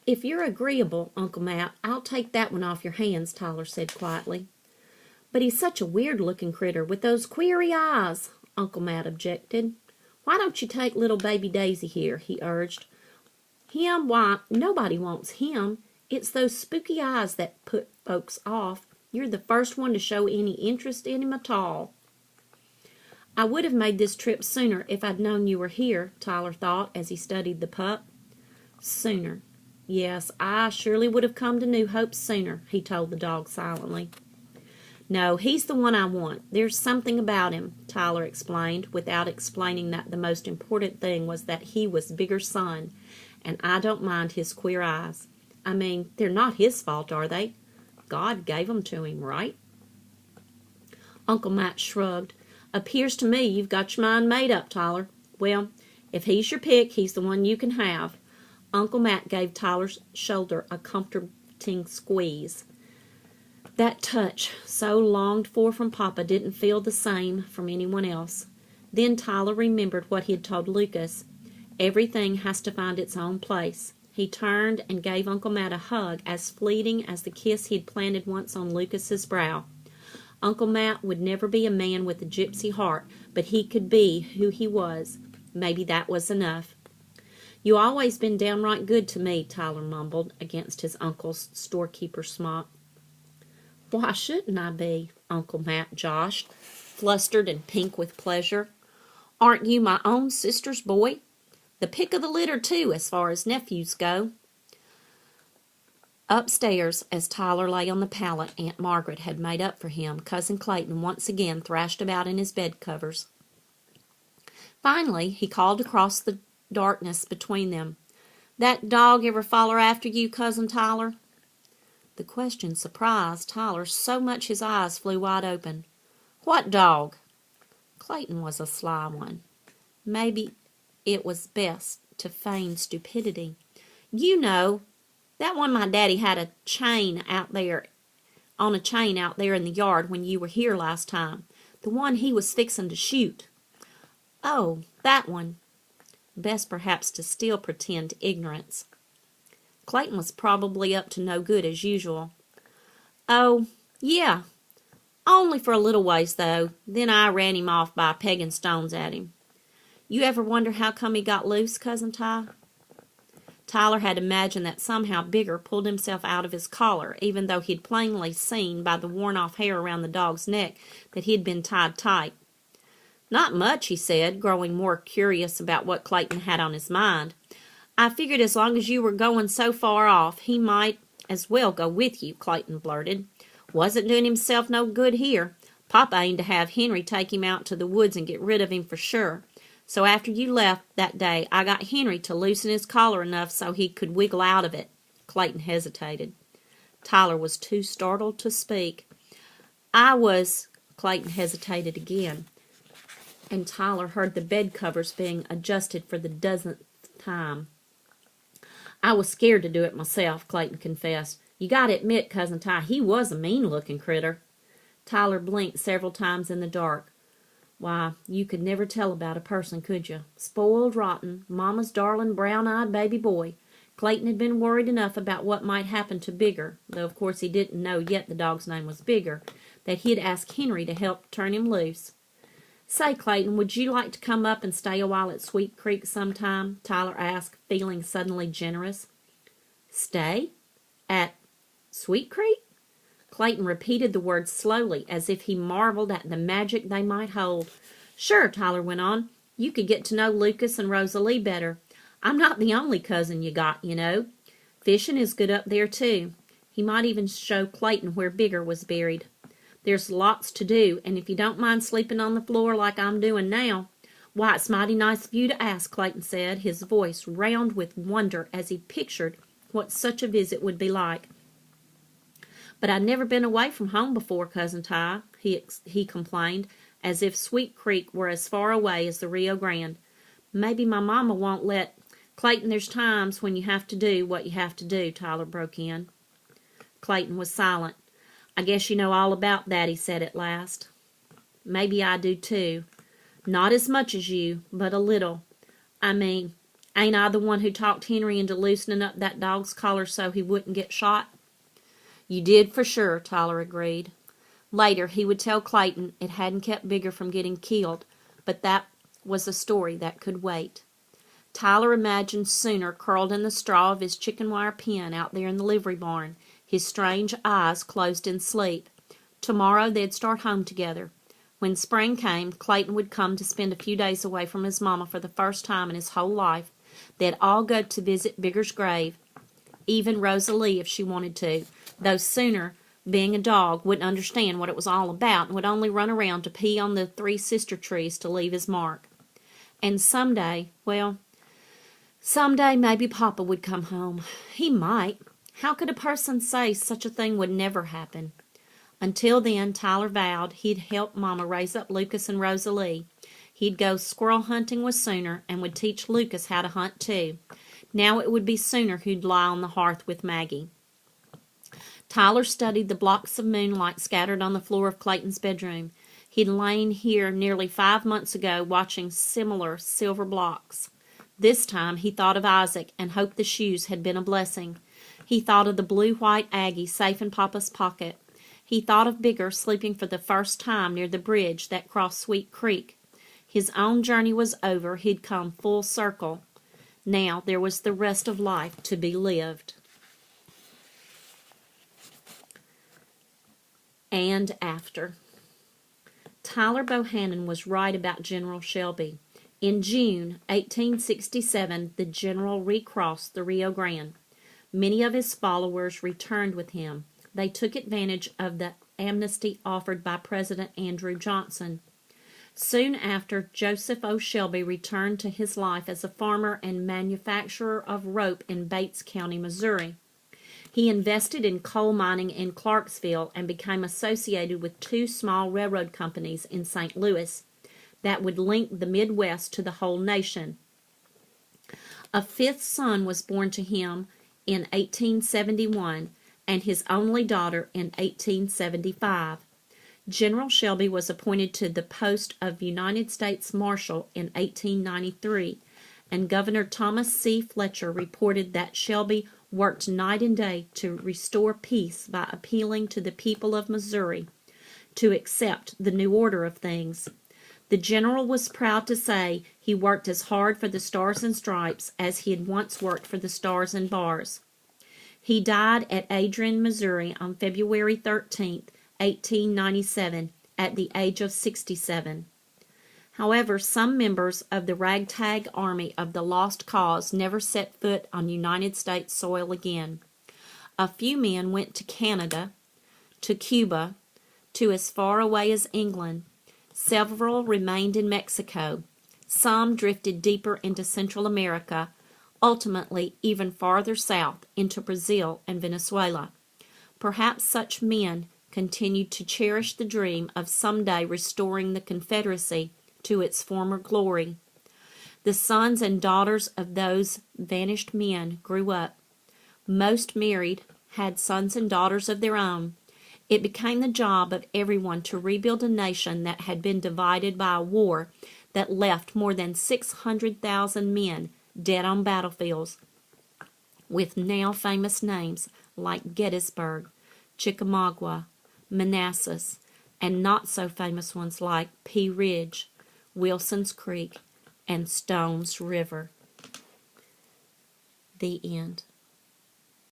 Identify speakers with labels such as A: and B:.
A: "If you're agreeable, Uncle Matt, I'll take that one off your hands," Tyler said quietly. "But he's such a weird-looking critter with those queery eyes," Uncle Matt objected. "Why don't you take little baby Daisy here?" he urged. "Him? Why, nobody wants him. It's those spooky eyes that put folks off. You're the first one to show any interest in him at all." "I would have made this trip sooner if I'd known you were here," Tyler thought as he studied the pup. Sooner. Yes, I surely would have come to New Hope sooner, he told the dog silently. "No, he's the one I want. There's something about him," Tyler explained, without explaining that the most important thing was that he was Bigger's son, and I don't mind his queer eyes. I mean, they're not his fault, are they? God gave 'em to him, right? Uncle Matt shrugged. "Appears to me you've got your mind made up, Tyler. Well, if he's your pick, he's the one you can have." Uncle Matt gave Tyler's shoulder a comforting squeeze. That touch, so longed for from Papa, didn't feel the same from anyone else. Then Tyler remembered what he had told Lucas. Everything has to find its own place. He turned and gave Uncle Matt a hug as fleeting as the kiss he'd planted once on Lucas's brow. Uncle Matt would never be a man with a gypsy heart, but he could be who he was. Maybe that was enough. "You always been downright good to me," Tyler mumbled against his uncle's storekeeper smock. "Why shouldn't I be?" Uncle Matt joshed, flustered and pink with pleasure. "Aren't you my own sister's boy? The pick of the litter, too, as far as nephews go." Upstairs, as Tyler lay on the pallet Aunt Margaret had made up for him, Cousin Clayton once again thrashed about in his bed covers. Finally, he called across the darkness between them. "That dog ever foller after you, Cousin Tyler?" The question surprised Tyler so much his eyes flew wide open. "What dog?" Clayton was a sly one. Maybe it was best to feign stupidity. "You know, that one my daddy had on a chain out there in the yard when you were here last time. The one he was fixin' to shoot." "Oh, that one." Best perhaps to still pretend ignorance. Clayton was probably up to no good as usual. "Oh, yeah. Only for a little ways, though. Then I ran him off by pegging stones at him." "You ever wonder how come he got loose, Cousin Ty?" Tyler had imagined that somehow Bigger pulled himself out of his collar, even though he'd plainly seen by the worn-off hair around the dog's neck that he'd been tied tight. "Not much," he said, growing more curious about what Clayton had on his mind. "I figured as long as you were going so far off, he might as well go with you," Clayton blurted. "Wasn't doing himself no good here. Papa aimed to have Henry take him out to the woods and get rid of him for sure. So after you left that day, I got Henry to loosen his collar enough so he could wiggle out of it." Clayton hesitated. Tyler was too startled to speak. Clayton hesitated again, and Tyler heard the bed covers being adjusted for the dozenth time. "I was scared to do it myself," Clayton confessed. "You gotta admit, Cousin Ty, he was a mean-looking critter." Tyler blinked several times in the dark. Why, you could never tell about a person, could you? Spoiled rotten, Mama's darling brown-eyed baby boy. Clayton had been worried enough about what might happen to Bigger, though of course he didn't know yet the dog's name was Bigger, that he'd ask Henry to help turn him loose. "Say, Clayton, would you like to come up and stay a while at Sweet Creek sometime?" Tyler asked, feeling suddenly generous. "Stay? At Sweet Creek?" Clayton repeated the words slowly, as if he marveled at the magic they might hold. "Sure," Tyler went on. "You could get to know Lucas and Rosalie better. I'm not the only cousin you got, you know. Fishing is good up there, too." He might even show Clayton where Bigger was buried. "There's lots to do, and if you don't mind sleeping on the floor like I'm doing now—" "Why, it's mighty nice of you to ask," Clayton said, his voice round with wonder as he pictured what such a visit would be like. "But I'd never been away from home before, Cousin Ty," he complained, as if Sweet Creek were as far away as the Rio Grande. "Maybe my mama won't let—" "Clayton, there's times when you have to do what you have to do," Tyler broke in. Clayton was silent. "I guess you know all about that," he said at last. "Maybe I do, too. Not as much as you, but a little. I mean, Ain't I the one who talked Henry into loosening up that dog's collar so he wouldn't get shot?" "You did for sure," Tyler agreed. Later, he would tell Clayton it hadn't kept Bigger from getting killed, but that was a story that could wait. Tyler imagined Sooner curled in the straw of his chicken wire pen out there in the livery barn, his strange eyes closed in sleep. Tomorrow they'd start home together. When spring came, Clayton would come to spend a few days away from his mama for the first time in his whole life. They'd all go to visit Bigger's grave, even Rosalie if she wanted to, though Sooner, being a dog, wouldn't understand what it was all about and would only run around to pee on the 3 sister trees to leave his mark. And someday, well, someday maybe Papa would come home. He might. How could a person say such a thing would never happen? Until then, Tyler vowed he'd help Mama raise up Lucas and Rosalie. He'd go squirrel hunting with Sooner and would teach Lucas how to hunt too. Now it would be Sooner who'd lie on the hearth with Maggie. Tyler studied the blocks of moonlight scattered on the floor of Clayton's bedroom. He'd lain here nearly 5 months ago watching similar silver blocks. This time he thought of Isaac and hoped the shoes had been a blessing. He thought of the blue-white Aggie safe in Papa's pocket. He thought of Bigger sleeping for the first time near the bridge that crossed Sweet Creek. His own journey was over. He'd come full circle. Now there was the rest of life to be lived. And after. Tyler Bohannon was right about General Shelby. In June 1867, the general recrossed the Rio Grande. Many of his followers returned with him. They took advantage of the amnesty offered by President Andrew Johnson. Soon after, Joseph O. Shelby returned to his life as a farmer and manufacturer of rope in Bates County, Missouri. He invested in coal mining in Clarksville and became associated with 2 small railroad companies in St. Louis that would link the Midwest to the whole nation. A 5th son was born to him in 1871, and his only daughter in 1875. General Shelby was appointed to the post of United States Marshal in 1893, and Governor Thomas C. Fletcher reported that Shelby worked night and day to restore peace by appealing to the people of Missouri to accept the new order of things. The general was proud to say he worked as hard for the Stars and Stripes as he had once worked for the Stars and Bars. He died at Adrian, Missouri on February 13, 1897, at the age of 67. However, some members of the ragtag army of the Lost Cause never set foot on United States soil again. A few men went to Canada, to Cuba, to as far away as England. Several remained in Mexico. Some drifted deeper into Central America, ultimately even farther south into Brazil and Venezuela. Perhaps such men continued to cherish the dream of someday restoring the Confederacy to its former glory. The sons and daughters of those vanished men grew up. Most married, had sons and daughters of their own. It became the job of everyone to rebuild a nation that had been divided by a war that left more than 600,000 men dead on battlefields, with now famous names like Gettysburg, Chickamauga, Manassas, and not so famous ones like Pea Ridge, Wilson's Creek, and Stone's River. The end.